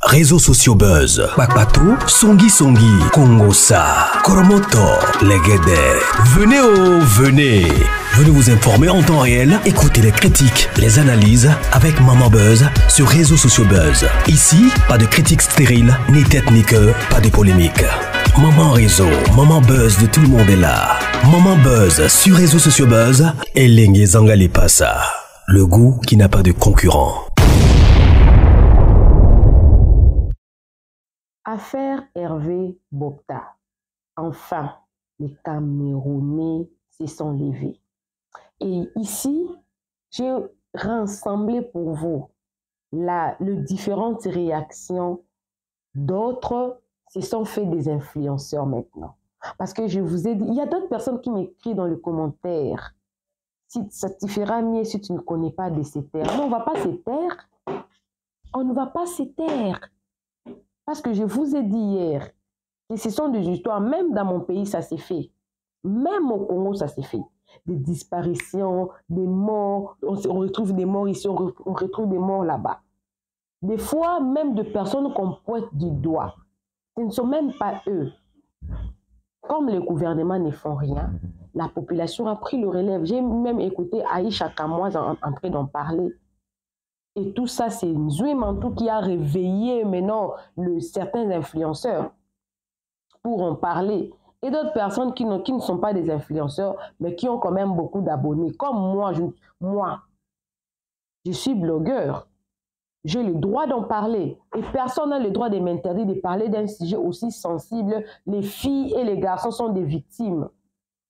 Réseaux sociaux buzz. Bakpato, Songi Songi, Kongosa, Koromoto, Legede. Venez. Venez vous informer en temps réel. Écoutez les critiques, les analyses avec Maman Buzz sur Réseaux sociaux buzz. Ici, pas de critiques stériles, ni tête ni queue, pas de polémique. Maman Réseau, Maman Buzz de tout le monde est là. Maman Buzz sur Réseaux sociaux buzz et Lengue Zangali Passa. Le goût qui n'a pas de concurrent. Affaire Hervé Bopta. Enfin, les Camerounais se sont levés. Et ici, j'ai rassemblé pour vous les différentes réactions d'autres se sont fait des influenceurs maintenant. Parce que je vous ai dit, il y a d'autres personnes qui m'écrivent dans les commentaires. Si ça te fera mieux si tu ne connais pas de ces terres. Non, on ne va pas se taire. On ne va pas se taire. Parce que je vous ai dit hier que ce sont des histoires, même dans mon pays, ça s'est fait. Même au Congo, ça s'est fait. Des disparitions, des morts. On retrouve des morts ici, on retrouve des morts là-bas. Des fois, même de personnes qu'on pointe du doigt. Ce ne sont même pas eux. Comme les gouvernements ne font rien, la population a pris le relève. J'ai même écouté Aïcha Kamoise en train d'en parler. Et tout ça, c'est Nzouimantou qui a réveillé maintenant certains influenceurs pour en parler. Et d'autres personnes qui ne sont pas des influenceurs, mais qui ont quand même beaucoup d'abonnés. Comme moi, je suis blogueur. J'ai le droit d'en parler. Et personne n'a le droit de m'interdire de parler d'un sujet aussi sensible. Les filles et les garçons sont des victimes.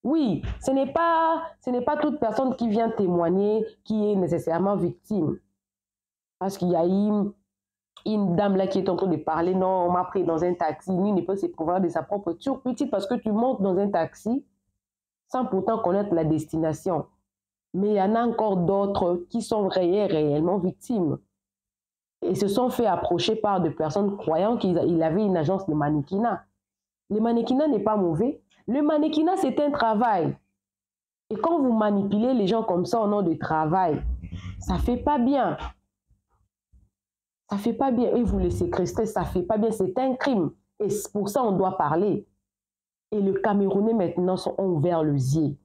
Oui, ce n'est pas toute personne qui vient témoigner qui est nécessairement victime. Parce qu'il y a une dame là qui est en train de parler, non, on m'a pris dans un taxi, lui ne peut se prouver de sa propre turpitude parce que tu montes dans un taxi sans pourtant connaître la destination. Mais il y en a encore d'autres qui sont réellement victimes. Et se sont fait approcher par des personnes croyant qu'il avait une agence de mannequinat. Le mannequinat n'est pas mauvais. Le mannequinat, c'est un travail. Et quand vous manipulez les gens comme ça au nom du travail, ça ne fait pas bien. Ça ne fait pas bien. Et vous les séquestrez, ça ne fait pas bien. C'est un crime. Et pour ça, on doit parler. Et les Camerounais, maintenant, ont ouvert le yeux.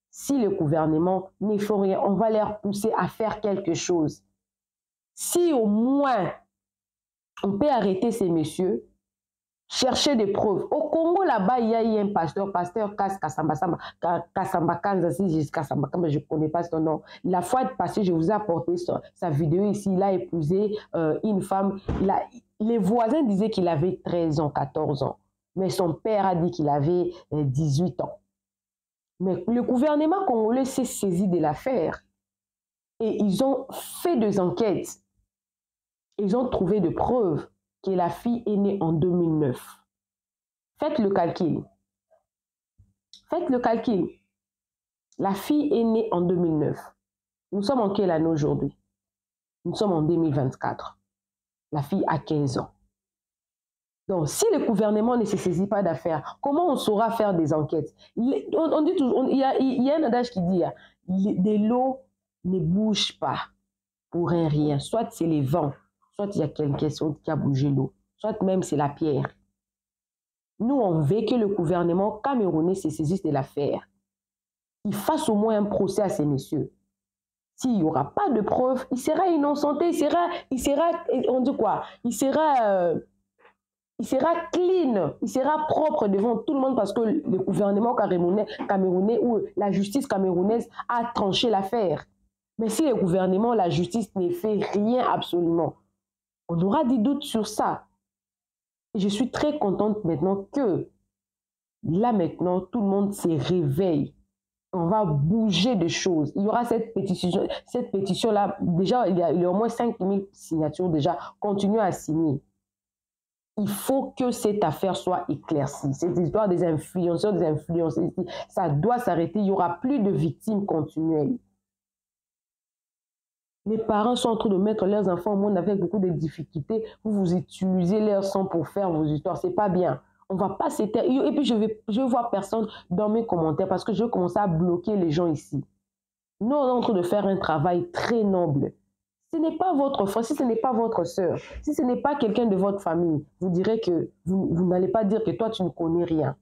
Si le gouvernement ne fait rien, on va les pousser à faire quelque chose. Si au moins, on peut arrêter ces messieurs, chercher des preuves. Au Congo, là-bas, il y a eu un pasteur Kassamba Kanza, je ne connais pas son nom. La fois passée, je vous ai apporté sa vidéo ici. Il a épousé une femme. Les voisins disaient qu'il avait 13 ans, 14 ans. Mais son père a dit qu'il avait 18 ans. Mais le gouvernement congolais s'est saisi de l'affaire. Et ils ont fait des enquêtes. Ils ont trouvé des preuves que la fille est née en 2009. Faites le calcul. Faites le calcul. La fille est née en 2009. Nous sommes en quelle année aujourd'hui? Nous sommes en 2024. La fille a 15 ans. Donc, si le gouvernement ne se saisit pas d'affaires, comment on saura faire des enquêtes? On dit toujours, il y a un adage qui dit, de l'eau ne bouge pas pour rien. Soit c'est les vents, soit il y a quelqu'un qui a bougé l'eau, soit même c'est la pierre. Nous, on veut que le gouvernement camerounais se saisisse de l'affaire. Il fasse au moins un procès à ces messieurs. S'il n'y aura pas de preuves, il sera innocenté, il sera on dit quoi? Il sera clean, il sera propre devant tout le monde parce que le gouvernement camerounais ou la justice camerounaise a tranché l'affaire. Mais si le gouvernement, la justice ne fait rien absolument, on aura des doutes sur ça. Et je suis très contente maintenant que là maintenant, tout le monde se réveille. On va bouger de choses. Il y aura cette pétition-là. Déjà, il y a au moins 5000 signatures déjà. Continuez à signer. Il faut que cette affaire soit éclaircie. Cette histoire des influenceurs, des influenceurs, ça doit s'arrêter. Il n'y aura plus de victimes continuelles. Les parents sont en train de mettre leurs enfants au monde avec beaucoup de difficultés. Vous utilisez leur sang pour faire vos histoires. Ce n'est pas bien. On ne va pas s'éteindre. Et puis, je ne vois personne dans mes commentaires parce que je commence à bloquer les gens ici. Nous, on est en train de faire un travail très noble. Ce n'est pas votre frère, si ce n'est pas votre sœur, si ce n'est pas quelqu'un de votre famille, vous direz que vous n'allez pas dire que toi, tu ne connais rien.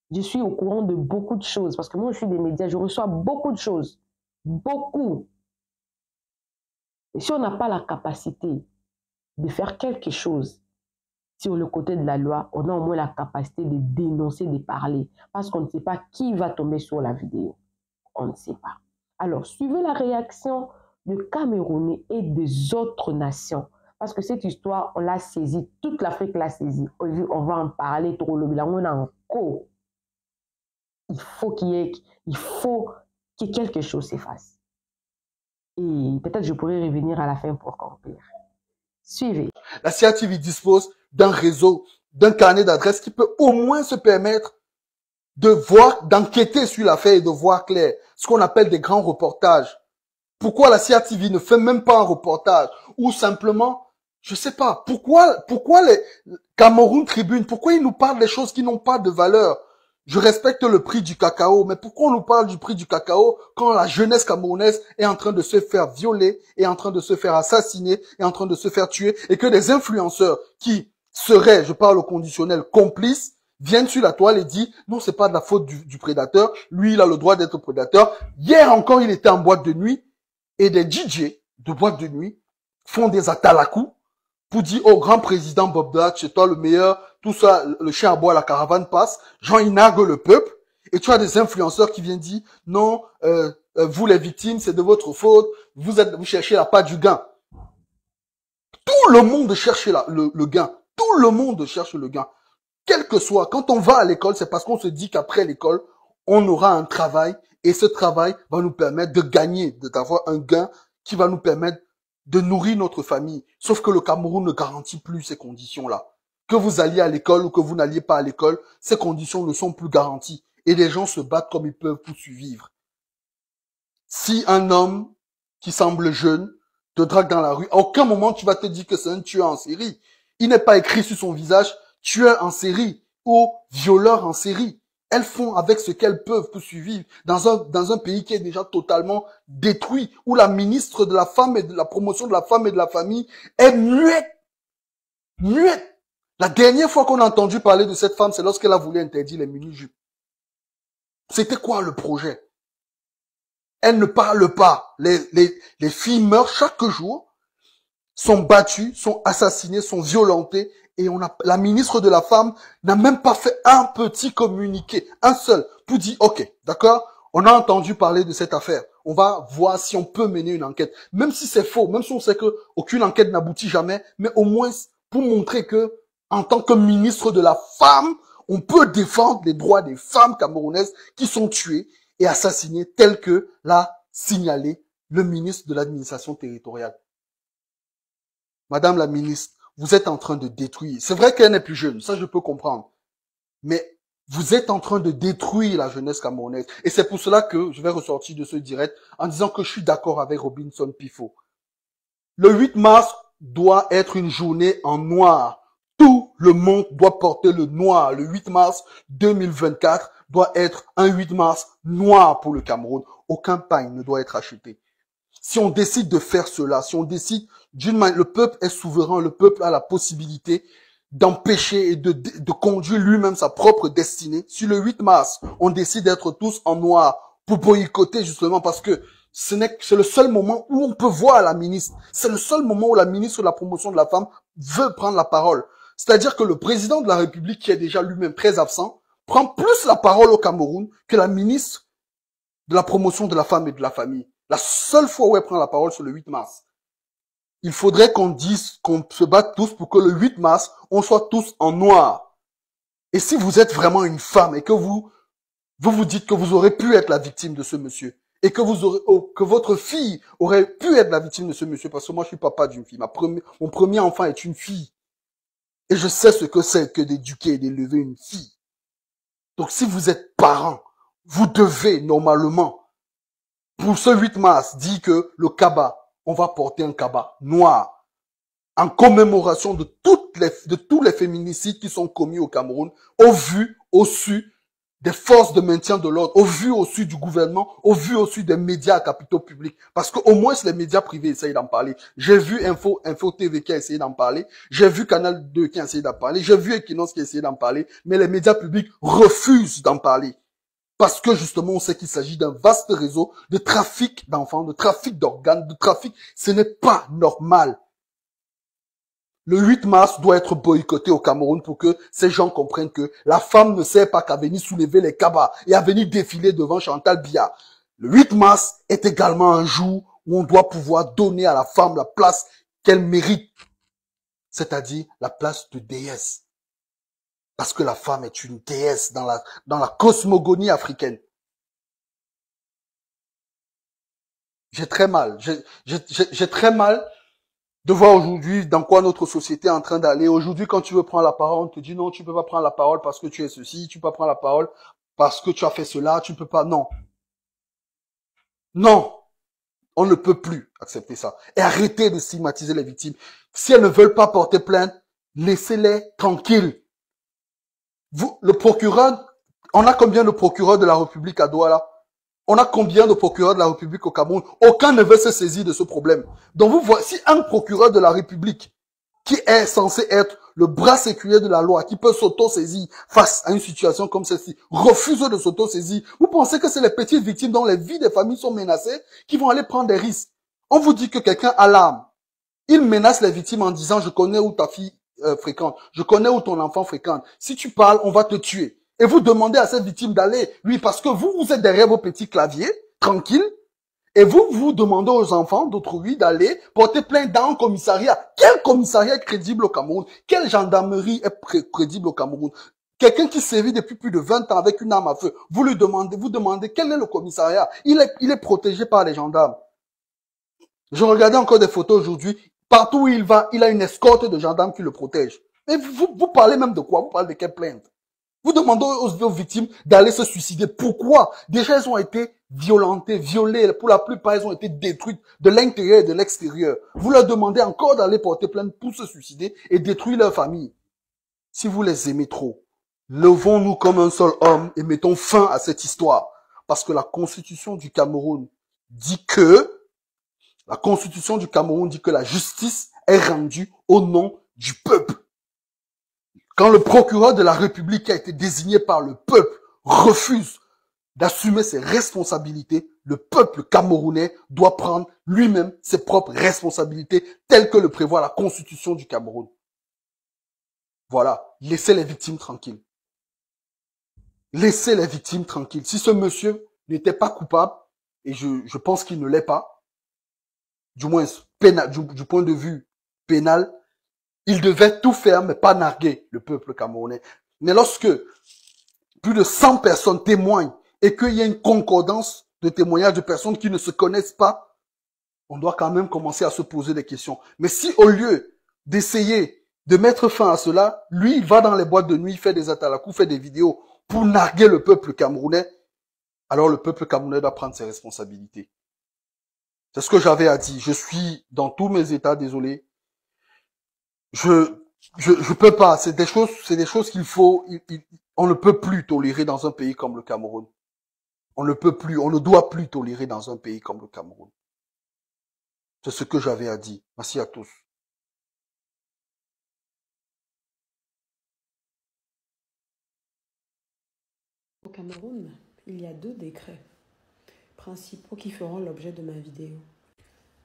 Je suis au courant de beaucoup de choses parce que moi, je suis des médias, je reçois beaucoup de choses. Beaucoup. Et si on n'a pas la capacité de faire quelque chose sur le côté de la loi, on a au moins la capacité de dénoncer, de parler. Parce qu'on ne sait pas qui va tomber sur la vidéo. On ne sait pas. Alors, suivez la réaction du Camerounais et des autres nations. Parce que cette histoire, on l'a saisie. Toute l'Afrique l'a saisie. On va en parler trop. On a en cours. Il faut qu'il y ait quelque chose s'efface. Et peut-être je pourrais revenir à la fin pour conclure. Suivez. La CIATV dispose d'un réseau, d'un carnet d'adresses qui peut au moins se permettre de voir, d'enquêter sur l'affaire et de voir clair. Ce qu'on appelle des grands reportages. Pourquoi la CIATV ne fait même pas un reportage? Ou simplement, je sais pas, pourquoi les Cameroun Tribune, pourquoi ils nous parlent des choses qui n'ont pas de valeur? Je respecte le prix du cacao, mais pourquoi on nous parle du prix du cacao quand la jeunesse camerounaise est en train de se faire violer, est en train de se faire assassiner, est en train de se faire tuer, et que des influenceurs qui seraient, je parle au conditionnel, complices, viennent sur la toile et disent non, c'est pas de la faute du prédateur, lui il a le droit d'être prédateur. Hier encore il était en boîte de nuit et des DJ de boîte de nuit font des atalakou pour dire au grand président Bob Dad, c'est toi le meilleur, tout ça, le chien à bois, la caravane passe, Jean il nargue le peuple, et tu as des influenceurs qui viennent dire non, vous les victimes, c'est de votre faute, vous cherchez la part du gain. Tout le monde cherche le gain. Tout le monde cherche le gain. Quel que soit, quand on va à l'école, c'est parce qu'on se dit qu'après l'école, on aura un travail, et ce travail va nous permettre de gagner, d'avoir un gain qui va nous permettre de nourrir notre famille. Sauf que le Cameroun ne garantit plus ces conditions-là. Que vous alliez à l'école ou que vous n'alliez pas à l'école, ces conditions ne sont plus garanties. Et les gens se battent comme ils peuvent pour survivre. Si un homme qui semble jeune te drague dans la rue, à aucun moment tu vas te dire que c'est un tueur en série. Il n'est pas écrit sur son visage tueur en série ou violeur en série. Elles font avec ce qu'elles peuvent pour survivre dans un pays qui est déjà totalement détruit, où la ministre de la Femme et de la Promotion de la Femme et de la Famille est muette. Muette. La dernière fois qu'on a entendu parler de cette femme, c'est lorsqu'elle a voulu interdire les mini-jupes. C'était quoi le projet? Elle ne parle pas. Les filles meurent chaque jour, sont battues, sont assassinées, sont violentées. Et la ministre de la Femme n'a même pas fait un petit communiqué, un seul, pour dire, ok, d'accord, on a entendu parler de cette affaire. On va voir si on peut mener une enquête. Même si c'est faux, même si on sait que aucune enquête n'aboutit jamais, mais au moins pour montrer que, en tant que ministre de la Femme, on peut défendre les droits des femmes camerounaises qui sont tuées et assassinées tel que l'a signalé le ministre de l'administration territoriale. Madame la ministre, vous êtes en train de détruire. C'est vrai qu'elle n'est plus jeune, ça je peux comprendre. Mais vous êtes en train de détruire la jeunesse camerounaise. Et c'est pour cela que je vais ressortir de ce direct en disant que je suis d'accord avec Robinson Pifo. Le 8 mars doit être une journée en noir. Tout le monde doit porter le noir. Le 8 mars 2024 doit être un 8 mars noir pour le Cameroun. Aucun pain ne doit être acheté. Si on décide de faire cela, si on décide le peuple est souverain, le peuple a la possibilité d'empêcher et de conduire lui-même sa propre destinée. Si le 8 mars, on décide d'être tous en noir pour boycotter justement parce que c'est le seul moment où on peut voir la ministre. C'est le seul moment où la ministre de la Promotion de la Femme veut prendre la parole. C'est-à-dire que le président de la République, qui est déjà lui-même très absent, prend plus la parole au Cameroun que la ministre de la Promotion de la Femme et de la Famille. La seule fois où elle prend la parole, c'est le 8 mars. Il faudrait qu'on se batte tous pour que le 8 mars, on soit tous en noir. Et si vous êtes vraiment une femme et que vous dites que vous aurez pu être la victime de ce monsieur, et que que votre fille aurait pu être la victime de ce monsieur, parce que moi je suis papa d'une fille, mon premier enfant est une fille. Et je sais ce que c'est que d'éduquer et d'élever une fille. Donc si vous êtes parent, vous devez normalement, pour ce 8 mars, dire que le kaba, on va porter un kaba noir en commémoration de tous les féminicides qui sont commis au Cameroun, au vu, au su des forces de maintien de l'ordre, au vu au su du gouvernement, au vu au su des médias à capitaux publics. Parce qu'au moins, les médias privés essayent d'en parler. J'ai vu Info TV qui a essayé d'en parler. J'ai vu Canal 2 qui a essayé d'en parler. J'ai vu Equinox qui a essayé d'en parler. Mais les médias publics refusent d'en parler. Parce que justement, on sait qu'il s'agit d'un vaste réseau de trafic d'enfants, de trafic d'organes, de trafic. Ce n'est pas normal. Le 8 mars doit être boycotté au Cameroun pour que ces gens comprennent que la femme ne sert pas qu'à venir soulever les cabas et à venir défiler devant Chantal Biya. Le 8 mars est également un jour où on doit pouvoir donner à la femme la place qu'elle mérite, c'est-à-dire la place de déesse. Parce que la femme est une déesse dans la cosmogonie africaine. J'ai très mal. J'ai très mal de voir aujourd'hui dans quoi notre société est en train d'aller. Aujourd'hui, quand tu veux prendre la parole, on te dit non, tu peux pas prendre la parole parce que tu es ceci, tu peux pas prendre la parole parce que tu as fait cela, tu peux pas. Non. Non. On ne peut plus accepter ça. Et arrêtez de stigmatiser les victimes. Si elles ne veulent pas porter plainte, laissez-les tranquilles. Vous, le procureur, on a combien de procureurs de la République à Douala? On a combien de procureurs de la République au Cameroun? Aucun ne veut se saisir de ce problème. Donc vous voyez, si un procureur de la République, qui est censé être le bras séculaire de la loi, qui peut s'auto-saisir face à une situation comme celle-ci, refuse de s'auto-saisir, vous pensez que c'est les petites victimes dont les vies des familles sont menacées qui vont aller prendre des risques? On vous dit que quelqu'un a l'arme. Il menace les victimes en disant, je connais où ta fille fréquente, je connais où ton enfant fréquente. Si tu parles, on va te tuer. Et vous demandez à cette victime d'aller, oui, parce que vous êtes derrière vos petits claviers, tranquille, et vous demandez aux enfants d'autrui d'aller porter plainte dans un commissariat. Quel commissariat est crédible au Cameroun? Quelle gendarmerie est crédible au Cameroun? Quelqu'un qui sévit depuis plus de 20 ans avec une arme à feu, vous demandez quel est le commissariat? Il est protégé par les gendarmes. Je regardais encore des photos aujourd'hui. Partout où il va, il a une escorte de gendarmes qui le protège. Et vous parlez même de quoi? Vous parlez de quelle plainte? Vous demandez aux victimes d'aller se suicider. Pourquoi? Déjà, elles ont été violentées, violées. Pour la plupart, elles ont été détruites de l'intérieur et de l'extérieur. Vous leur demandez encore d'aller porter plainte pour se suicider et détruire leur famille. Si vous les aimez trop, levons-nous comme un seul homme et mettons fin à cette histoire. Parce que la Constitution du Cameroun dit que la justice est rendue au nom du peuple. Quand le procureur de la République qui a été désigné par le peuple refuse d'assumer ses responsabilités, le peuple camerounais doit prendre lui-même ses propres responsabilités telles que le prévoit la Constitution du Cameroun. Voilà, laissez les victimes tranquilles. Laissez les victimes tranquilles. Si ce monsieur n'était pas coupable, et je pense qu'il ne l'est pas, du moins du point de vue pénal, il devait tout faire, mais pas narguer le peuple camerounais. Mais lorsque plus de 100 personnes témoignent et qu'il y a une concordance de témoignages de personnes qui ne se connaissent pas, on doit quand même commencer à se poser des questions. Mais si au lieu d'essayer de mettre fin à cela, lui, il va dans les boîtes de nuit, il fait des atalakou, fait des vidéos pour narguer le peuple camerounais, alors le peuple camerounais doit prendre ses responsabilités. C'est ce que j'avais à dire. Je suis dans tous mes états, désolé. Je peux pas. C'est des choses qu'il faut, on ne peut plus tolérer dans un pays comme le Cameroun. On ne doit plus tolérer dans un pays comme le Cameroun. C'est ce que j'avais à dire. Merci à tous. Au Cameroun, il y a 2 décrets principaux qui feront l'objet de ma vidéo.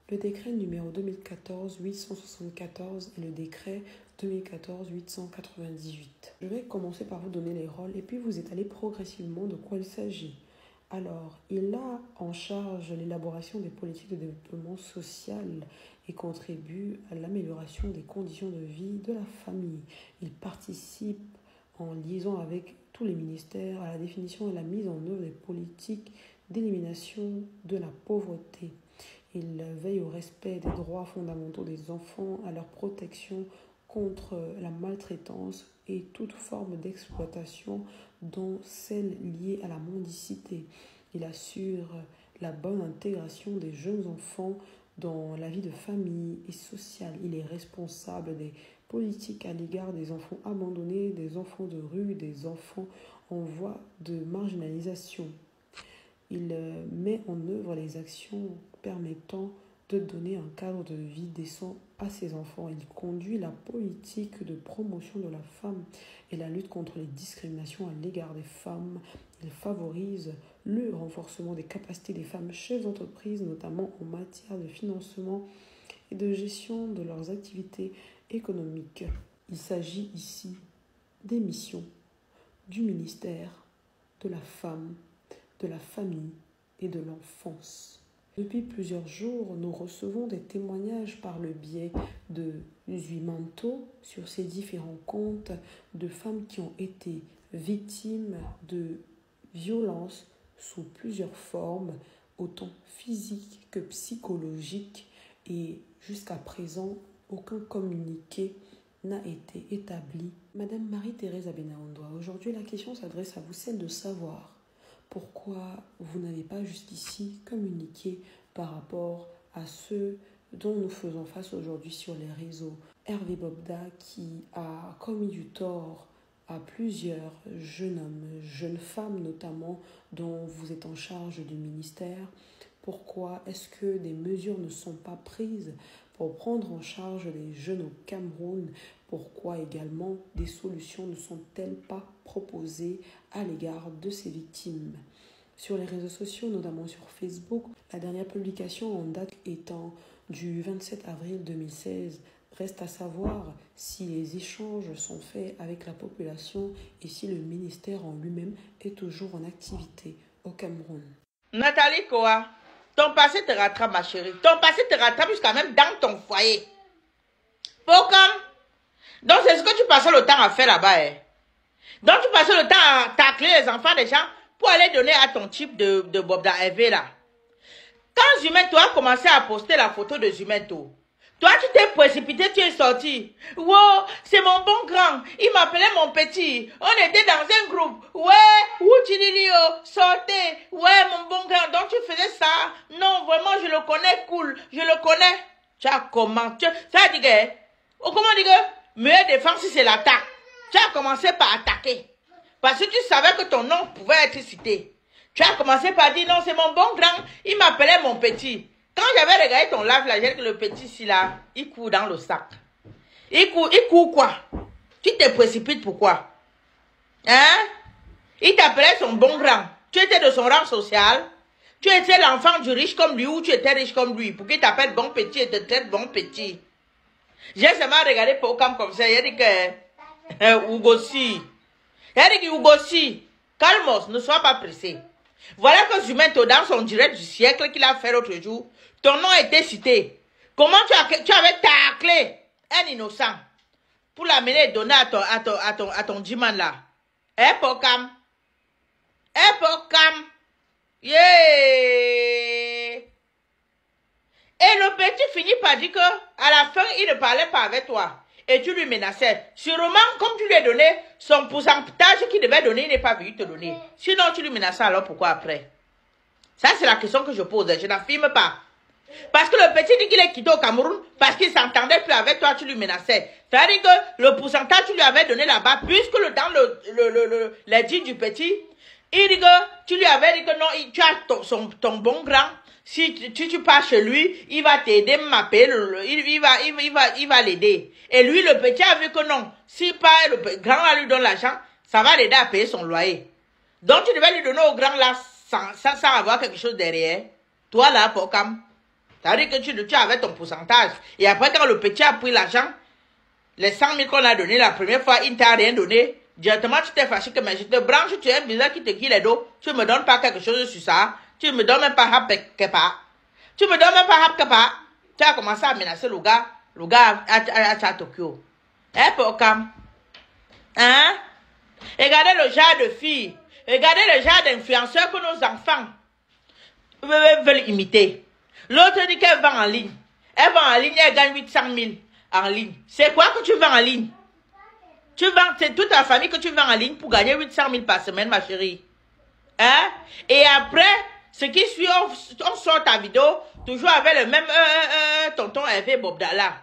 Le décret numéro 2014-874 et le décret 2014-898. Je vais commencer par vous donner les rôles et puis vous étaler progressivement de quoi il s'agit. Alors, il a en charge l'élaboration des politiques de développement social et contribue à l'amélioration des conditions de vie de la famille. Il participe en liaison avec tous les ministères à la définition et la mise en œuvre des politiques d'élimination de la pauvreté. Il veille au respect des droits fondamentaux des enfants, à leur protection contre la maltraitance et toute forme d'exploitation, dont celle liée à la mendicité. Il assure la bonne intégration des jeunes enfants dans la vie de famille et sociale. Il est responsable des politique à l'égard des enfants abandonnés, des enfants de rue, des enfants en voie de marginalisation. Il met en œuvre les actions permettant de donner un cadre de vie décent à ses enfants. Il conduit la politique de promotion de la femme et la lutte contre les discriminations à l'égard des femmes. Il favorise le renforcement des capacités des femmes chefs d'entreprise, notamment en matière de financement et de gestion de leurs activités économiques. Il s'agit ici des missions du ministère de la femme, de la famille et de l'enfance. Depuis plusieurs jours, nous recevons des témoignages par le biais de Zuimanto sur ces différents comptes de femmes qui ont été victimes de violences sous plusieurs formes, autant physiques que psychologiques, et jusqu'à présent, aucun communiqué n'a été établi. Madame Marie-Thérèse Abenaondoa, aujourd'hui la question s'adresse à vous, celle de savoir pourquoi vous n'avez pas jusqu'ici communiqué par rapport à ceux dont nous faisons face aujourd'hui sur les réseaux. Hervé Bobda qui a commis du tort à plusieurs jeunes hommes, jeunes femmes notamment, dont vous êtes en charge du ministère. Pourquoi est-ce que des mesures ne sont pas prises pour prendre en charge les jeunes au Cameroun? Pourquoi également des solutions ne sont-elles pas proposées à l'égard de ces victimes? Sur les réseaux sociaux, notamment sur Facebook, la dernière publication en date étant du 27 avril 2016, reste à savoir si les échanges sont faits avec la population et si le ministère en lui-même est toujours en activité au Cameroun. Nathalie Koa, ton passé te rattrape, ma chérie. Ton passé te rattrape jusqu'à même dans ton foyer. Pourquoi? Donc c'est ce que tu passais le temps à faire là-bas. Hein. Donc tu passais le temps à tacler les enfants des gens pour aller donner à ton type de Bobda Hervé là. Quand Zumento a commencé à poster la photo de Zumento, toi tu t'es précipité, tu es sorti. Wow, c'est mon bon grand, il m'appelait mon petit. On était dans un groupe. Ouais, Wuchililio, sortez. Ouais, mon bon grand, donc tu faisais ça. Non, vraiment, je le connais, cool, je le connais. Tu as comment? Ça dit que, comment dire que, meilleure défense si c'est l'attaque. Tu as commencé par attaquer. Parce que tu savais que ton nom pouvait être cité. Tu as commencé par dire non, c'est mon bon grand, il m'appelait mon petit. Quand j'avais regardé ton live là, j'ai dit que le petit ici là, il court dans le sac. Il court quoi? Tu te précipites pourquoi? Hein? Il t'appelait son bon grand. Tu étais de son rang social. Tu étais l'enfant du riche comme lui ou tu étais riche comme lui. Pour qu'il t'appelle bon petit et te traite bon petit. J'ai seulement regardé Pokam comme ça. Il a dit que Ugosi. Il a dit que Ugosi. Calmos, ne sois pas pressé. Voilà que Zumento, dans son direct du siècle qu'il a fait l'autre jour, ton nom a été cité. Comment tu avais taclé un innocent pour l'amener et donner à ton diman là? Eh, Pokam? Eh, Pokam? Yeah! Et le petit finit par dire que à la fin, il ne parlait pas avec toi. Et tu lui menaçais. Sûrement, comme tu lui as donné son pourcentage qu'il devait donner, il n'est pas venu te donner. Sinon, tu lui menaçais, alors pourquoi après? Ça, c'est la question que je pose. Je n'affirme pas. Parce que le petit dit qu'il est quitté au Cameroun, parce qu'il ne s'entendait plus avec toi, tu lui menaçais. C'est-à-dire que le pourcentage que tu lui avais donné là-bas, puisque dans les dits du petit, il dit que tu lui avais dit que non, tu as ton bon grand. Si tu pars chez lui, il va t'aider, m'appeler, il va l'aider. Et lui, le petit a vu que non, si pas le grand lui donne l'argent, ça va l'aider à payer son loyer. Donc tu devais lui donner au grand là, sans avoir quelque chose derrière. Toi là, Pokam, ça veut dire que tu avais ton pourcentage. Et après, quand le petit a pris l'argent, les 100 000 qu'on a donné la première fois, il ne t'a rien donné. Directement, tu t'es fâché que mais je te branche, tu es un bizarre qui te guille les dos. Tu ne me donnes pas quelque chose sur ça. Tu ne me donnes même pas Hapkepa. Tu me donnes même pas Hapkepa. Tu as commencé à menacer le gars à Tokyo. Hein, Pokam? Hein? Regardez le genre de filles. Regardez le genre d'influenceurs que nos enfants veulent imiter. L'autre dit qu'elle vend en ligne. Elle vend en ligne, elle gagne 800 000 en ligne. C'est quoi que tu vends en ligne? Tu vends, c'est toute la famille que tu vends en ligne pour gagner 800 000 par semaine, ma chérie. Hein? Et après, ce qui suit, on sort ta vidéo, toujours avec le même tonton Hervé Bobdala.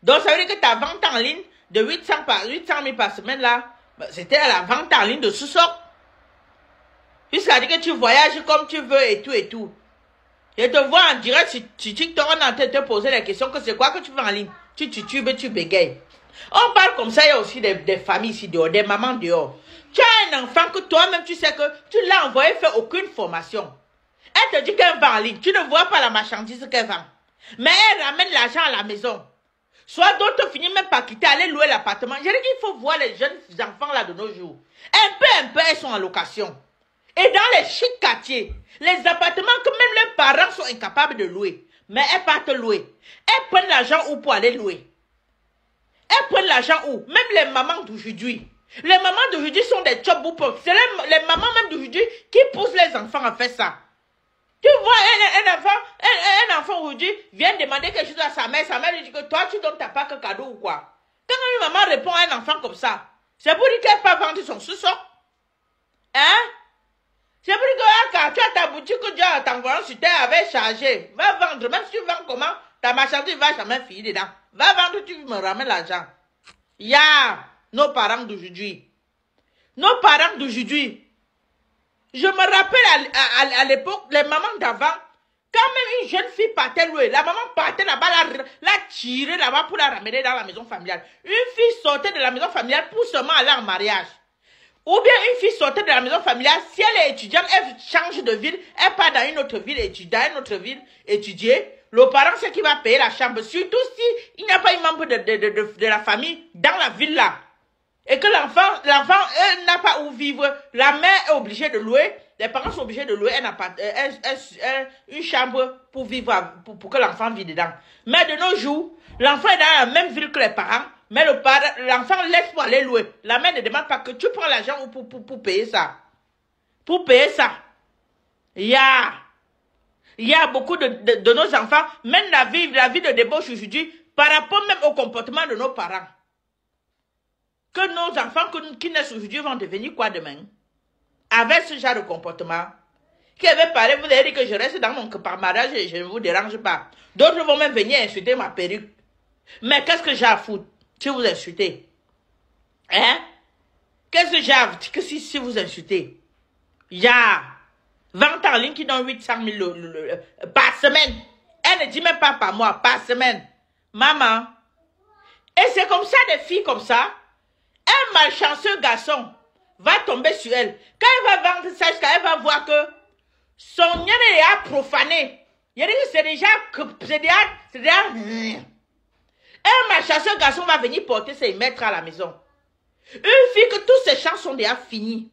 Donc, ça veut dire que ta vente en ligne de 800 000 par semaine là, c'était à la vente en ligne de sous-sort. Puisqu'à dire que tu voyages comme tu veux et tout et tout. Je te vois en direct sur TikTok, on est en train de te poser la question que c'est quoi que tu fais en ligne. Tu titubes, tu bégayes. On parle comme ça, il y a aussi des familles ici dehors, des mamans dehors. Tu as un enfant que toi-même tu sais que tu l'as envoyé faire aucune formation. Elle te dit qu'elle vend en ligne. Tu ne vois pas la marchandise qu'elle vend. Mais elle ramène l'argent à la maison. Soit d'autres finissent même par quitter, aller louer l'appartement. Je dis qu'il faut voir les jeunes enfants là de nos jours. Un peu, elles sont en location. Et dans les chics quartiers, les appartements que même les parents sont incapables de louer. Mais elles partent louer. Elles prennent l'argent où pour aller louer? Elles prennent l'argent où? Même les mamans d'aujourd'hui. Les mamans d'aujourd'hui sont des job boopers. C'est les mamans même d'aujourd'hui qui poussent les enfants à faire ça. Tu vois, un enfant aujourd'hui vient demander quelque chose à sa mère lui dit que toi, tu donnes ta part que cadeau ou quoi. Quand une maman répond à un enfant comme ça, c'est pour dire qu'elle ne peut pas vendre son sous-sol. Hein? C'est pour dire que quand tu as ta boutique que Dieu t'envoie sur terre avec chargé, va vendre. Même si tu vends comment, ta marchandise ne va jamais finir dedans. Va vendre, tu me ramènes l'argent. Nos parents d'aujourd'hui. Nos parents d'aujourd'hui. Je me rappelle à l'époque, les mamans d'avant, quand même une jeune fille partait louer, la maman partait là-bas, la tirer là-bas pour la ramener dans la maison familiale. Une fille sortait de la maison familiale pour seulement aller en mariage. Ou bien une fille sortait de la maison familiale, si elle est étudiante, elle change de ville, elle part dans une autre ville, étudier. Le parent, c'est qui va payer la chambre, surtout si il n'y a pas un membre de la famille dans la ville là. Et que l'enfant n'a pas où vivre, la mère est obligée de louer, les parents sont obligés de louer une chambre pour vivre, pour que l'enfant vive dedans. Mais de nos jours, l'enfant est dans la même ville que les parents, mais l'enfant laisse pour aller louer. La mère ne demande pas que tu prends l'argent pour payer ça. Pour payer ça. Il y a beaucoup de nos enfants, même la vie de débauche aujourd'hui, par rapport même au comportement de nos parents. Que nos enfants qui naissent aujourd'hui vont devenir quoi demain? Avec ce genre de comportement. Qui avait parlé, vous avez dit que je reste dans mon par mariage et je ne vous dérange pas. D'autres vont même venir insulter ma perruque. Mais qu'est-ce que j'ai à foutre si vous insultez? Hein? Qu'est-ce que j'ai à foutre si vous insultez? Il y a 20 en ligne qui donnent 800 000 par semaine. Elle ne dit même pas par mois, par semaine. Maman. Et c'est comme ça, des filles comme ça. Un malchanceux garçon va tomber sur elle. Quand elle va vendre ça, elle va voir que son nez est profané. Il dit que c'est déjà... Un malchanceux garçon va venir porter ça et mettre à la maison. Une fille que tous ses chances sont déjà finis.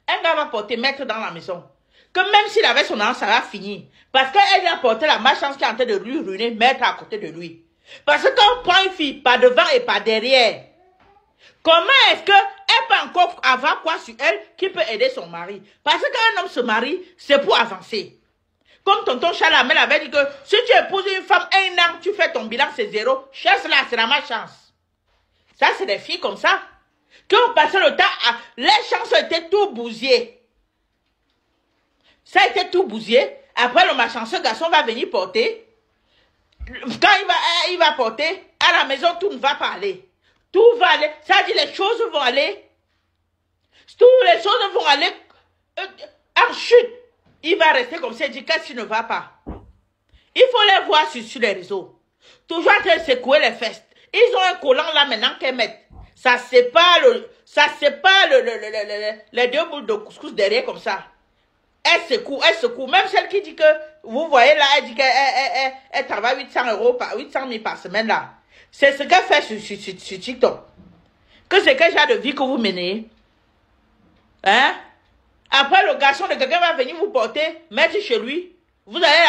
Un gars va porter, mettre dans la maison. Que même s'il avait son enfant, ça va finir. Parce qu'elle vient porter la malchance qui est en train de lui ruiner, mettre à côté de lui. Parce que quand on prend une fille par devant et par derrière, comment est-ce qu'elle peut encore avoir quoi sur elle qui peut aider son mari? Parce qu'un homme se marie, c'est pour avancer. Comme tonton Chalamel avait dit que si tu épouses une femme 1 an, tu fais ton bilan, c'est 0. Chasse-la, c'est la malchance. Ça, c'est des filles comme ça. Qui ont passé le temps, les chances étaient tout bousillées. Ça a été tout bousillé. Après, le malchanceux garçon va venir porter. Quand il va porter, à la maison, tout ne va pas aller. Tout va aller. Ça dit les choses vont aller. Toutes les choses vont aller en chute. Il va rester comme ça. Il dit qu'est-ce qui ne va pas. Il faut les voir sur les réseaux. Toujours en train de secouer les fesses. Ils ont un collant là maintenant qu'elles mettent. Ça sépare les deux boules de couscous derrière comme ça. Elle secoue. Même celle qui dit que, vous voyez là, elle dit qu'elle travaille 800 000 par semaine là. C'est ce qu'elle fait sur TikTok. Que c'est quel genre de vie que vous menez? Hein? Après, le garçon de quelqu'un va venir vous porter, mettre chez lui. Vous allez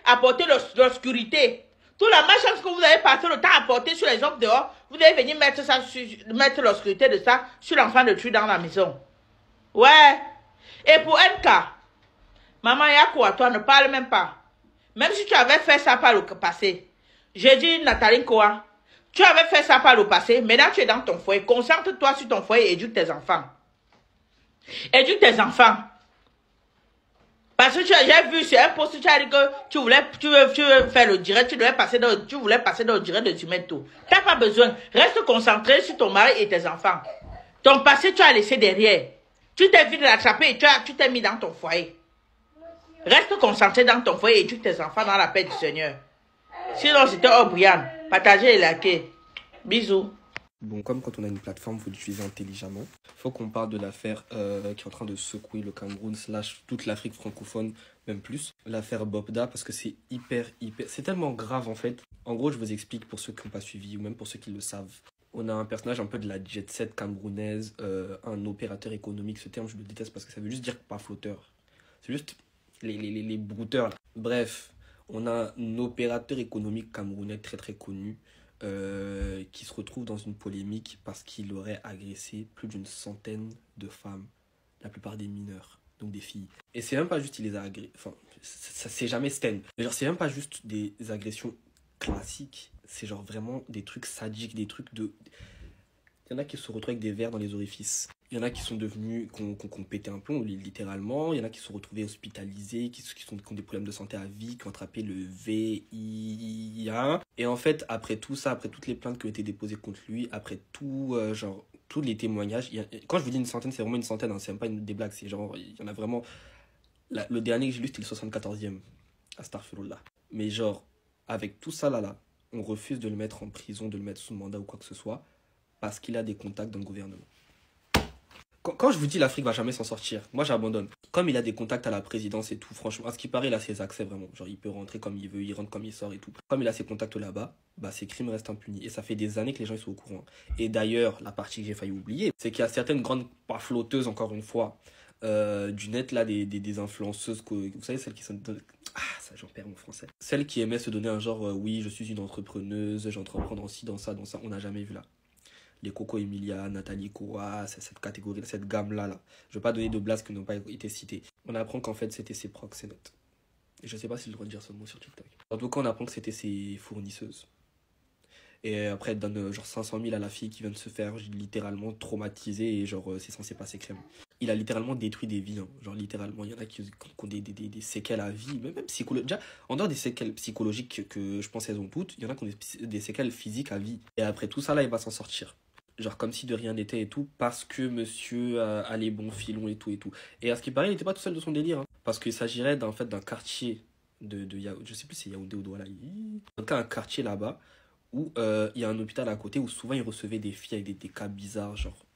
apporter l'obscurité. Toute la malchance que vous avez passé le temps à porter sur les hommes dehors, vous allez venir mettre l'obscurité de ça sur l'enfant de tuer dans la maison. Ouais. Et pour un cas, maman, il y a quoi? Toi, ne parle même pas. Même si tu avais fait ça par le passé. J'ai dit, Nathalie Koa, tu avais fait ça par le passé. Maintenant, tu es dans ton foyer. Concentre-toi sur ton foyer et éduque tes enfants. Éduque tes enfants. Parce que j'ai vu sur un post, tu as dit que tu veux faire le direct, tu voulais passer dans le direct de Tumeto. Tu n'as pas besoin. Reste concentré sur ton mari et tes enfants. Ton passé, tu as laissé derrière. Tu t'es vu de l'attraper et tu t'es mis dans ton foyer. Reste concentré dans ton foyer et éduque tes enfants dans la paix du Seigneur. Sinon, c'était Brian. Partagez et likez. Bisous. Bon, comme quand on a une plateforme, il faut l'utiliser intelligemment. Il faut qu'on parle de l'affaire qui est en train de secouer le Cameroun / toute l'Afrique francophone, même plus. L'affaire Bobda, parce que c'est hyper... C'est tellement grave, en fait. En gros, je vous explique pour ceux qui n'ont pas suivi, ou même pour ceux qui le savent. On a un personnage un peu de la jet set camerounaise, un opérateur économique. Ce terme, je le déteste parce que ça veut juste dire pas flotteur. C'est juste les brouteurs, là. Bref, on a un opérateur économique camerounais très très connu, qui se retrouve dans une polémique parce qu'il aurait agressé plus d'une centaine de femmes, la plupart des mineurs, donc des filles. Et c'est même pas juste il les a agressées, enfin, ça c'est jamais Sten. Mais genre, c'est même pas juste des agressions classiques, c'est genre vraiment des trucs sadiques, des trucs de... Il y en a qui se retrouvent avec des verres dans les orifices. Il y en a qui sont devenus, qui ont pété un plomb, littéralement. Il y en a qui se sont retrouvés hospitalisés, qui ont des problèmes de santé à vie, qui ont attrapé le VIH. Et en fait, après tout ça, après toutes les plaintes qui ont été déposées contre lui, après tout, tous les témoignages, quand je vous dis une centaine, c'est vraiment une centaine, hein, c'est même pas des blagues, c'est genre, il y en a vraiment... le dernier que j'ai lu, c'était le 74e, Astaghfirullah. Mais genre, avec tout ça là, on refuse de le mettre en prison, de le mettre sous mandat ou quoi que ce soit, parce qu'il a des contacts dans le gouvernement. Quand je vous dis l'Afrique va jamais s'en sortir, moi j'abandonne. Comme il a des contacts à la présidence et tout, franchement, à ce qui paraît, il a ses accès vraiment. Genre il peut rentrer comme il veut, il rentre comme il sort et tout. Comme il a ses contacts là-bas, bah ses crimes restent impunis. Et ça fait des années que les gens ils sont au courant. Et d'ailleurs, la partie que j'ai failli oublier, c'est qu'il y a certaines grandes, pas flotteuses encore une fois, du net là, des influenceuses, vous savez, celles qui sont... Ah, ça j'en perds mon français. Celles qui aimaient se donner un genre, oui, je suis une entrepreneuse, j'entreprends dans ci, dans ça, on n'a jamais vu là. Les Coco Emilia, Nathalie Koura, cette catégorie, cette gamme-là. Là. Je ne vais pas donner de blagues qui n'ont pas été citées. On apprend qu'en fait, c'était ses proxénètes. Et je ne sais pas si j'ai le droit de dire ce mot sur TikTok. En tout cas, on apprend que c'était ses fournisseuses. Et après, elle donne genre 500 000 à la fille qui vient de se faire littéralement traumatiser et genre c'est censé passer crème. Il a littéralement détruit des vies. Hein. Genre littéralement, il y en a qui ont des séquelles à vie, même psychologiques. Déjà, en dehors des séquelles psychologiques que je pense qu'elles ont toutes, il y en a qui ont des séquelles physiques à vie. Et après tout ça, là, il va s'en sortir. Genre comme si de rien n'était et tout, parce que monsieur a les bons filons et tout et tout. Et à ce qui paraît, il n'était pas tout seul de son délire. Hein, parce qu'il s'agirait d'un quartier de Yaoundé, je sais plus si c'est Yaoundé ou Douala. En tout cas, un quartier là-bas où il y a un hôpital à côté où souvent ils recevaient des filles avec des cas bizarres, genre...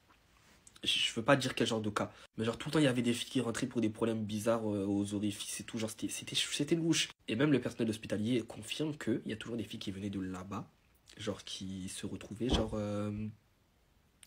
Je veux pas dire quel genre de cas, mais genre tout le temps il y avait des filles qui rentraient pour des problèmes bizarres aux orifices et tout, genre c'était louche. Et même le personnel hospitalier confirme qu'il y a toujours des filles qui venaient de là-bas, genre qui se retrouvaient genre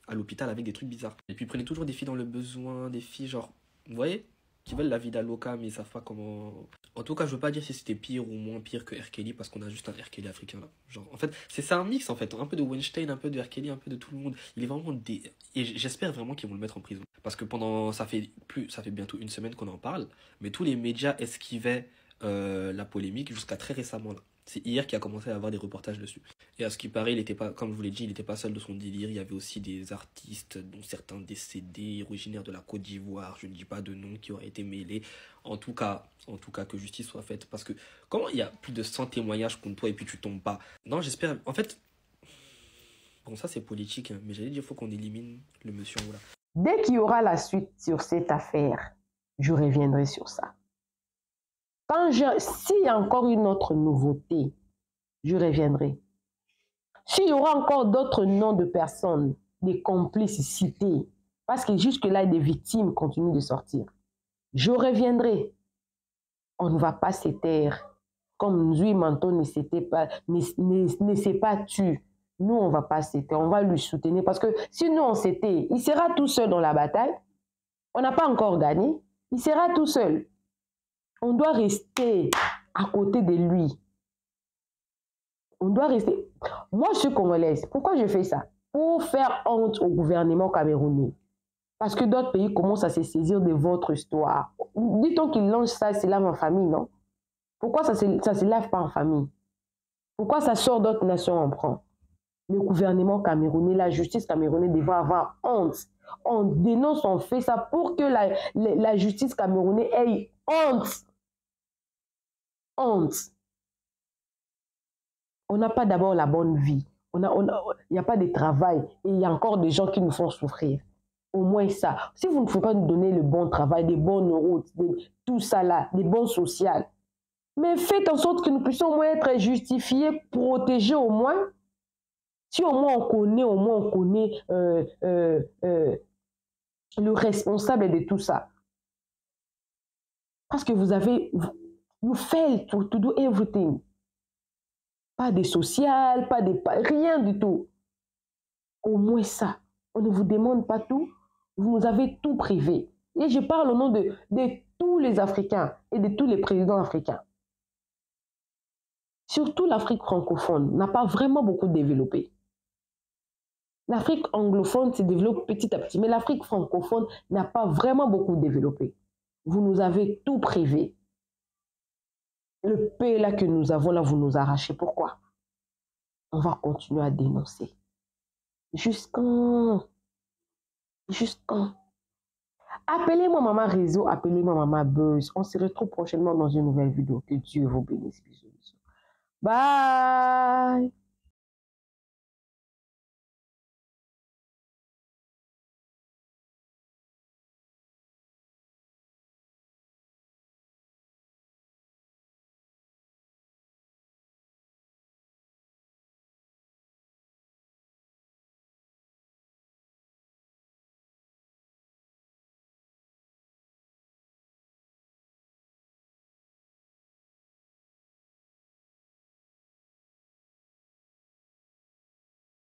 à l'hôpital avec des trucs bizarres. Et puis ils prenaient toujours des filles dans le besoin, des filles genre, vous voyez, qui veulent la vie d'Aloca mais ils savent pas comment... En tout cas, je veux pas dire si c'était pire ou moins pire que R. Kelly parce qu'on a juste un R. Kelly africain là. Genre, en fait, c'est un mix en fait, un peu de Weinstein, un peu de R. Kelly, un peu de tout le monde. Il est vraiment et j'espère vraiment qu'ils vont le mettre en prison parce que ça fait bientôt une semaine qu'on en parle, mais tous les médias esquivaient la polémique jusqu'à très récemment là. C'est hier qu'il a commencé à avoir des reportages dessus. Et à ce qui paraît, il était pas, comme je vous l'ai dit, il n'était pas seul de son délire. Il y avait aussi des artistes, dont certains décédés, originaires de la Côte d'Ivoire, je ne dis pas de nom, qui auraient été mêlés. En tout cas, que justice soit faite. Parce que comment il y a plus de 100 témoignages contre toi et puis tu tombes pas? Non, j'espère... En fait... Bon, ça c'est politique, hein, mais j'allais dire, il faut qu'on élimine le monsieur en voilà. Dès qu'il y aura la suite sur cette affaire, je reviendrai sur ça. S'il y a encore une autre nouveauté, je reviendrai. S'il y aura encore d'autres noms de personnes, des complices cités, parce que jusque-là, des victimes continuent de sortir, je reviendrai. On ne va pas se taire. Comme Nzui Manto ne s'est pas tué. Nous, on ne va pas se taire. On va lui soutenir. Parce que si nous, on s'était, il sera tout seul dans la bataille. On n'a pas encore gagné. Il sera tout seul. On doit rester à côté de lui. On doit rester... Moi, je suis congolaise. Pourquoi je fais ça? Pour faire honte au gouvernement camerounais. Parce que d'autres pays commencent à se saisir de votre histoire. Dit-on qu'ils lancent ça, c'est lave en famille, non? Pourquoi ça se lave pas en famille? Pourquoi ça sort d'autres nations en prend? Le gouvernement camerounais, la justice camerounaise devrait avoir honte. On dénonce, on fait ça pour que la justice camerounaise ait honte. honte. On n'a pas d'abord la bonne vie. Il n'y a pas de travail. Et il y a encore des gens qui nous font souffrir. Au moins ça. Si vous ne pouvez pas nous donner le bon travail, des bonnes routes, tout ça là, des bons sociaux, mais faites en sorte que nous puissions au moins être justifiés, protégés au moins. Si au moins on connaît le responsable de tout ça. Parce que vous avez, you fail to do everything. Pas de social, rien du tout. Au moins ça. On ne vous demande pas tout. Vous nous avez tout privé. Et je parle au nom de tous les Africains et de tous les présidents africains. Surtout l'Afrique francophone n'a pas vraiment beaucoup développé. L'Afrique anglophone se développe petit à petit, mais l'Afrique francophone n'a pas vraiment beaucoup développé. Vous nous avez tout privé. Le pays là que nous avons là, vous nous arrachez. Pourquoi? On va continuer à dénoncer. Jusqu'en... Appelez-moi Maman Réseau, appelez-moi Maman Buzz. On se retrouve prochainement dans une nouvelle vidéo. Que Dieu vous bénisse. Bisous, bisous. Bye!